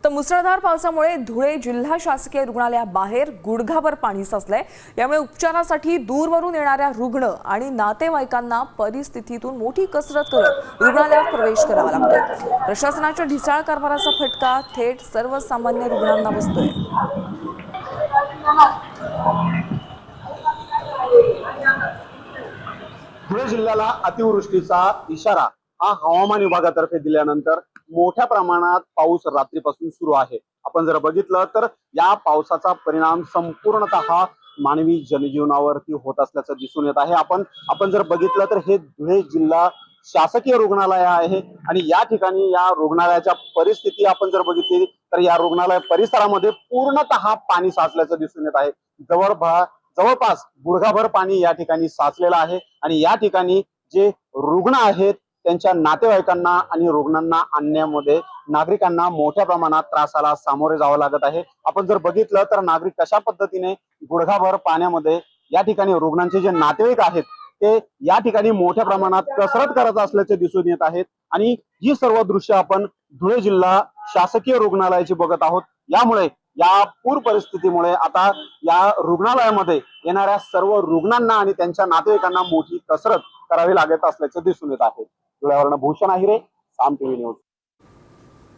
तर मुसळधार पावसामुळे धुळे जिल्हा शासकीय रुग्णालयाबाहेर गुडघाभर पाणी साचलंय। यामुळे उपचारासाठी दूरवरून येणाऱ्या रुग्ण आणि नातेवाईकांना परिस्थितीतून मोठी कसरत करत रुग्णालयात प्रवेश करावा लागतोय। प्रशासनाच्या ढिसाळ कारभाराचा फटका थेट सर्वसामान्य रुग्णांना बसतोय। धुळे जिल्ह्याला अतिवृष्टीचा इशारा हा हवामान विभागातर्फे दिल्यानंतर मोठ्या प्रमाणात पाऊस रात्रीपासून सुरू आहे। आपण जर बघितलं तर या पावसाचा परिणाम संपूर्णतः मानवी जनजीवनावरती होत असल्याचं दिसून येत आहे। आपण जर बघितलं तर हे धुळे जिल्हा शासकीय रुग्णालय आहे आणि या ठिकाणी या रुग्णालयाच्या परिस्थिती आपण जर बघितली तर या रुग्णालय परिसरामध्ये पूर्णतः पाणी साचल्याचं दिसून येत आहे। जवळपास गुडघाभर पाणी या ठिकाणी साचलेलं आहे आणि या ठिकाणी जे रुग्ण आहेत त्यांच्या नातेवाईकांना आणि रुग्णांना आणण्यामध्ये नागरिकांना मोठ्या प्रमाणात त्रासाला सामोरे जावं लागत आहे। आपण जर बघितलं तर नागरिक कशा पद्धतीने गुडघाभर पाण्यामध्ये या ठिकाणी रुग्णांचे जे नातेवाईक आहेत ते या ठिकाणी मोठ्या प्रमाणात कसरत करत असल्याचे दिसून येत आहेत आणि ही सर्व दृश्य आपण धुळे जिल्हा शासकीय रुग्णालयाची बघत आहोत। यामुळे या पूर परिस्थितीमुळे आता या रुग्णालयामध्ये येणाऱ्या सर्व रुग्णांना आणि त्यांच्या नातेवाईकांना मोठी कसरत करावी लागत असल्याचे दिसून येत आहे। धुळ्यावरून भूषण आहिरे, साम टीव्ही न्यूज।